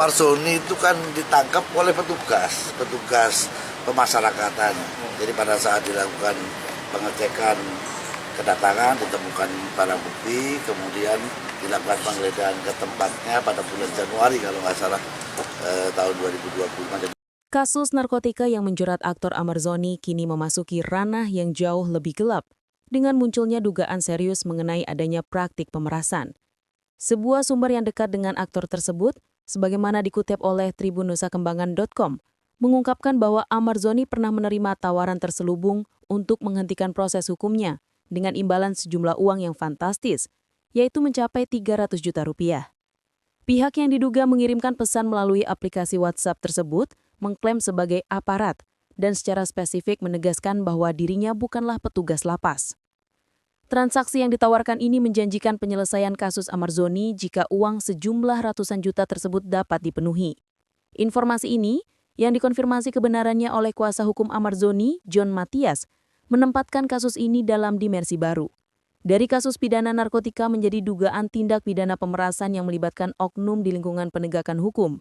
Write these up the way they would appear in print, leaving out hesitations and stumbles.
Marzoni itu kan ditangkap oleh petugas pemasyarakatan. Jadi pada saat dilakukan pengecekan kedatangan, ditemukan barang bukti, kemudian dilakukan penggeledahan ke tempatnya pada bulan Januari kalau nggak salah tahun 2025. Kasus narkotika yang menjerat aktor Amarzoni kini memasuki ranah yang jauh lebih gelap dengan munculnya dugaan serius mengenai adanya praktik pemerasan. Sebuah sumber yang dekat dengan aktor tersebut, sebagaimana dikutip oleh tribunusakembangan.com, mengungkapkan bahwa Amarzoni pernah menerima tawaran terselubung untuk menghentikan proses hukumnya dengan imbalan sejumlah uang yang fantastis, yaitu mencapai 300 juta rupiah. Pihak yang diduga mengirimkan pesan melalui aplikasi WhatsApp tersebut mengklaim sebagai aparat dan secara spesifik menegaskan bahwa dirinya bukanlah petugas lapas. Transaksi yang ditawarkan ini menjanjikan penyelesaian kasus Amarzoni jika uang sejumlah ratusan juta tersebut dapat dipenuhi. Informasi ini, yang dikonfirmasi kebenarannya oleh kuasa hukum Amarzoni, John Matias, menempatkan kasus ini dalam dimensi baru. Dari kasus pidana narkotika menjadi dugaan tindak pidana pemerasan yang melibatkan oknum di lingkungan penegakan hukum.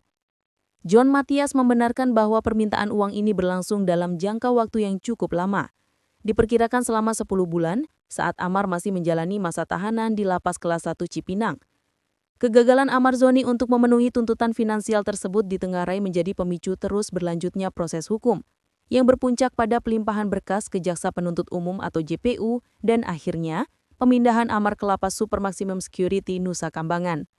John Matias membenarkan bahwa permintaan uang ini berlangsung dalam jangka waktu yang cukup lama. Diperkirakan selama 10 bulan, saat Amar masih menjalani masa tahanan di Lapas Kelas 1 Cipinang. Kegagalan Amarzoni untuk memenuhi tuntutan finansial tersebut ditengarai menjadi pemicu terus berlanjutnya proses hukum, yang berpuncak pada pelimpahan berkas ke Jaksa Penuntut Umum atau JPU dan akhirnya pemindahan Amar ke Lapas Super Maximum Security Nusa Kambangan.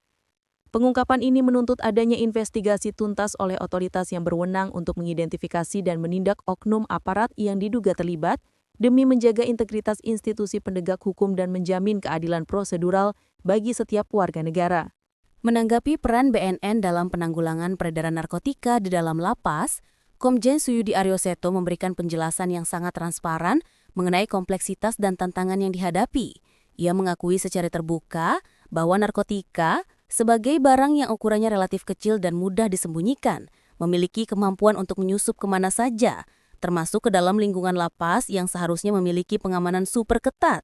Pengungkapan ini menuntut adanya investigasi tuntas oleh otoritas yang berwenang untuk mengidentifikasi dan menindak oknum aparat yang diduga terlibat demi menjaga integritas institusi penegak hukum dan menjamin keadilan prosedural bagi setiap warga negara. Menanggapi peran BNN dalam penanggulangan peredaran narkotika di dalam lapas, Komjen Suyudi Aryoseto memberikan penjelasan yang sangat transparan mengenai kompleksitas dan tantangan yang dihadapi. Ia mengakui secara terbuka bahwa narkotika, sebagai barang yang ukurannya relatif kecil dan mudah disembunyikan, memiliki kemampuan untuk menyusup kemana saja, termasuk ke dalam lingkungan lapas yang seharusnya memiliki pengamanan super ketat.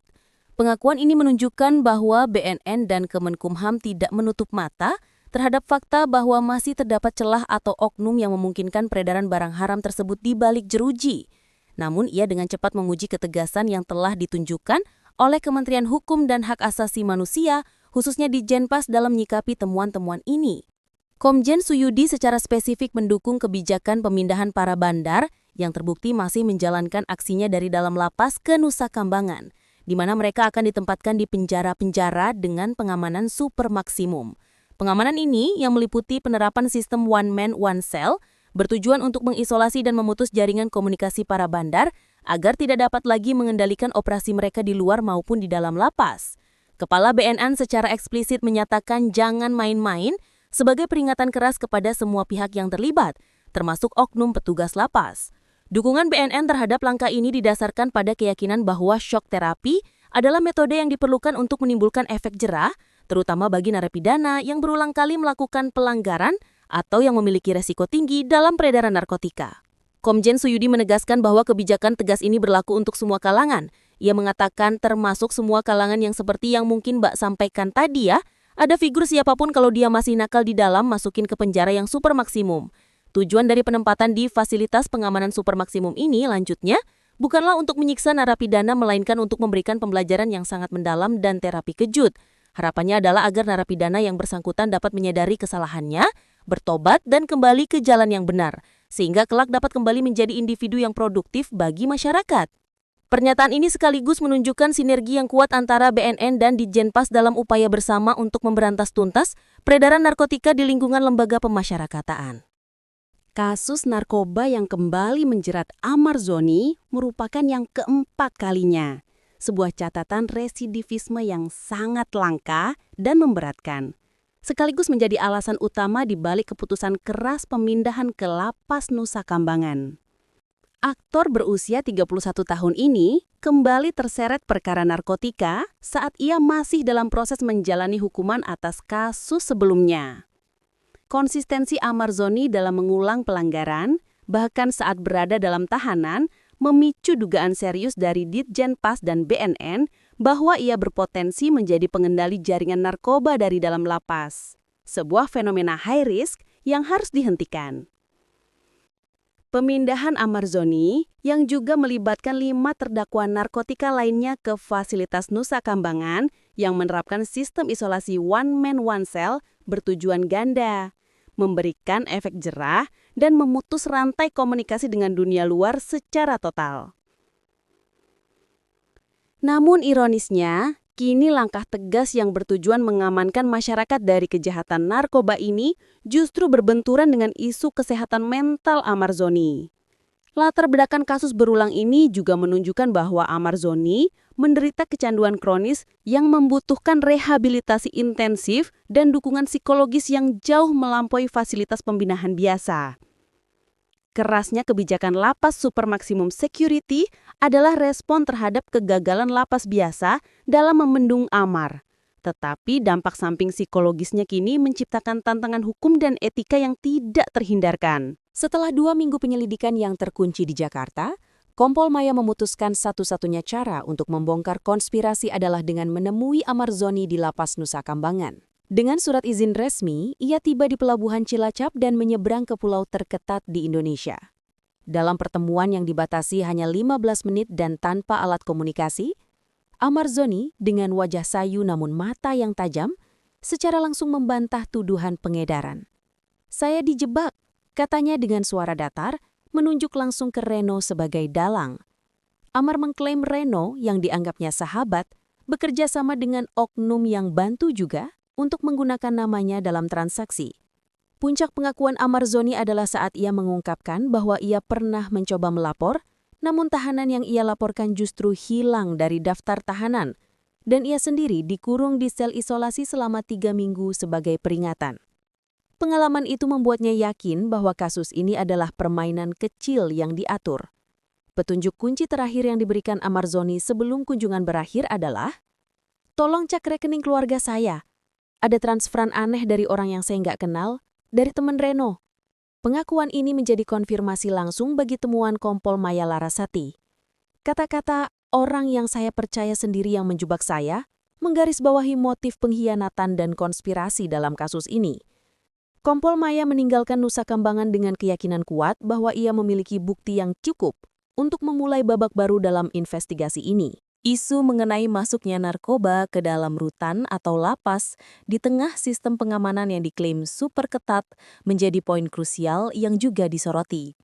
Pengakuan ini menunjukkan bahwa BNN dan Kemenkumham tidak menutup mata terhadap fakta bahwa masih terdapat celah atau oknum yang memungkinkan peredaran barang haram tersebut di balik jeruji. Namun ia dengan cepat menguji ketegasan yang telah ditunjukkan oleh Kementerian Hukum dan Hak Asasi Manusia, khususnya di Jenpas dalam menyikapi temuan-temuan ini. Komjen Suyudi secara spesifik mendukung kebijakan pemindahan para bandar yang terbukti masih menjalankan aksinya dari dalam lapas ke Nusa Kambangan, di mana mereka akan ditempatkan di penjara-penjara dengan pengamanan super maksimum. Pengamanan ini yang meliputi penerapan sistem one man one cell bertujuan untuk mengisolasi dan memutus jaringan komunikasi para bandar agar tidak dapat lagi mengendalikan operasi mereka di luar maupun di dalam lapas. Kepala BNN secara eksplisit menyatakan jangan main-main sebagai peringatan keras kepada semua pihak yang terlibat, termasuk oknum petugas lapas. Dukungan BNN terhadap langkah ini didasarkan pada keyakinan bahwa shock terapi adalah metode yang diperlukan untuk menimbulkan efek jerah, terutama bagi narapidana yang berulang kali melakukan pelanggaran atau yang memiliki resiko tinggi dalam peredaran narkotika. Komjen Suyudi menegaskan bahwa kebijakan tegas ini berlaku untuk semua kalangan. Ia mengatakan termasuk semua kalangan yang seperti yang mungkin Mbak sampaikan tadi ya, ada figur siapapun kalau dia masih nakal di dalam masukin ke penjara yang super maksimum. Tujuan dari penempatan di fasilitas pengamanan super maksimum ini lanjutnya bukanlah untuk menyiksa narapidana melainkan untuk memberikan pembelajaran yang sangat mendalam dan terapi kejut. Harapannya adalah agar narapidana yang bersangkutan dapat menyadari kesalahannya, bertobat dan kembali ke jalan yang benar, sehingga kelak dapat kembali menjadi individu yang produktif bagi masyarakat. Pernyataan ini sekaligus menunjukkan sinergi yang kuat antara BNN dan Ditjenpas dalam upaya bersama untuk memberantas tuntas peredaran narkotika di lingkungan lembaga pemasyarakatan. Kasus narkoba yang kembali menjerat Amarzoni merupakan yang keempat kalinya. Sebuah catatan residivisme yang sangat langka dan memberatkan. Sekaligus menjadi alasan utama di balik keputusan keras pemindahan ke Lapas Nusa Kambangan. Aktor berusia 31 tahun ini kembali terseret perkara narkotika saat ia masih dalam proses menjalani hukuman atas kasus sebelumnya. Konsistensi Amarzoni dalam mengulang pelanggaran, bahkan saat berada dalam tahanan, memicu dugaan serius dari Ditjenpas dan BNN bahwa ia berpotensi menjadi pengendali jaringan narkoba dari dalam lapas. Sebuah fenomena high risk yang harus dihentikan. Pemindahan Amarzoni yang juga melibatkan 5 terdakwa narkotika lainnya ke fasilitas Nusa Kambangan yang menerapkan sistem isolasi one man one cell bertujuan ganda, memberikan efek jerah dan memutus rantai komunikasi dengan dunia luar secara total. Namun ironisnya, kini langkah tegas yang bertujuan mengamankan masyarakat dari kejahatan narkoba ini justru berbenturan dengan isu kesehatan mental Amarzoni. Latar belakang kasus berulang ini juga menunjukkan bahwa Amarzoni menderita kecanduan kronis yang membutuhkan rehabilitasi intensif dan dukungan psikologis yang jauh melampaui fasilitas pembinaan biasa. Kerasnya kebijakan lapas super maksimum security adalah respon terhadap kegagalan lapas biasa dalam membendung Amar. Tetapi dampak samping psikologisnya kini menciptakan tantangan hukum dan etika yang tidak terhindarkan. Setelah 2 minggu penyelidikan yang terkunci di Jakarta, Kompol Maya memutuskan satu-satunya cara untuk membongkar konspirasi adalah dengan menemui Amarzoni di Lapas Nusa Kambangan. Dengan surat izin resmi, ia tiba di Pelabuhan Cilacap dan menyeberang ke pulau terketat di Indonesia. Dalam pertemuan yang dibatasi hanya 15 menit dan tanpa alat komunikasi, Amarzoni dengan wajah sayu namun mata yang tajam, secara langsung membantah tuduhan pengedaran. "Saya dijebak," katanya dengan suara datar, menunjuk langsung ke Reno sebagai dalang. Amar mengklaim Reno yang dianggapnya sahabat, bekerja sama dengan oknum yang bantu juga untuk menggunakan namanya dalam transaksi. Puncak pengakuan Amarzoni adalah saat ia mengungkapkan bahwa ia pernah mencoba melapor, namun tahanan yang ia laporkan justru hilang dari daftar tahanan, dan ia sendiri dikurung di sel isolasi selama 3 minggu sebagai peringatan. Pengalaman itu membuatnya yakin bahwa kasus ini adalah permainan kecil yang diatur. Petunjuk kunci terakhir yang diberikan Amarzoni sebelum kunjungan berakhir adalah, "Tolong cek rekening keluarga saya. Ada transferan aneh dari orang yang saya nggak kenal, dari teman Reno." Pengakuan ini menjadi konfirmasi langsung bagi temuan Kompol Maya Larasati. Kata-kata "orang yang saya percaya sendiri yang menjebak saya" menggarisbawahi motif pengkhianatan dan konspirasi dalam kasus ini. Kompol Maya meninggalkan Nusa Kambangan dengan keyakinan kuat bahwa ia memiliki bukti yang cukup untuk memulai babak baru dalam investigasi ini. Isu mengenai masuknya narkoba ke dalam rutan atau lapas di tengah sistem pengamanan yang diklaim super ketat menjadi poin krusial yang juga disoroti.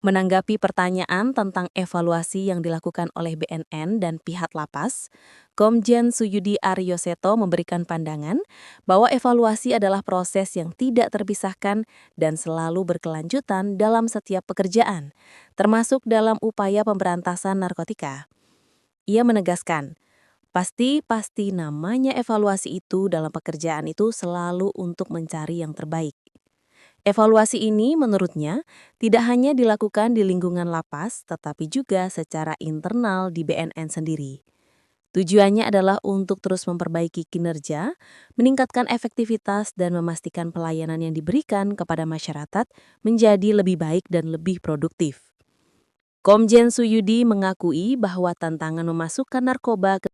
Menanggapi pertanyaan tentang evaluasi yang dilakukan oleh BNN dan pihak lapas, Komjen Suyudi Aryoseto memberikan pandangan bahwa evaluasi adalah proses yang tidak terpisahkan dan selalu berkelanjutan dalam setiap pekerjaan, termasuk dalam upaya pemberantasan narkotika. Ia menegaskan, pasti namanya evaluasi itu dalam pekerjaan itu selalu untuk mencari yang terbaik. Evaluasi ini menurutnya tidak hanya dilakukan di lingkungan lapas, tetapi juga secara internal di BNN sendiri. Tujuannya adalah untuk terus memperbaiki kinerja, meningkatkan efektivitas dan memastikan pelayanan yang diberikan kepada masyarakat menjadi lebih baik dan lebih produktif. Komjen Suyudi mengakui bahwa tantangan memasukkan narkoba ke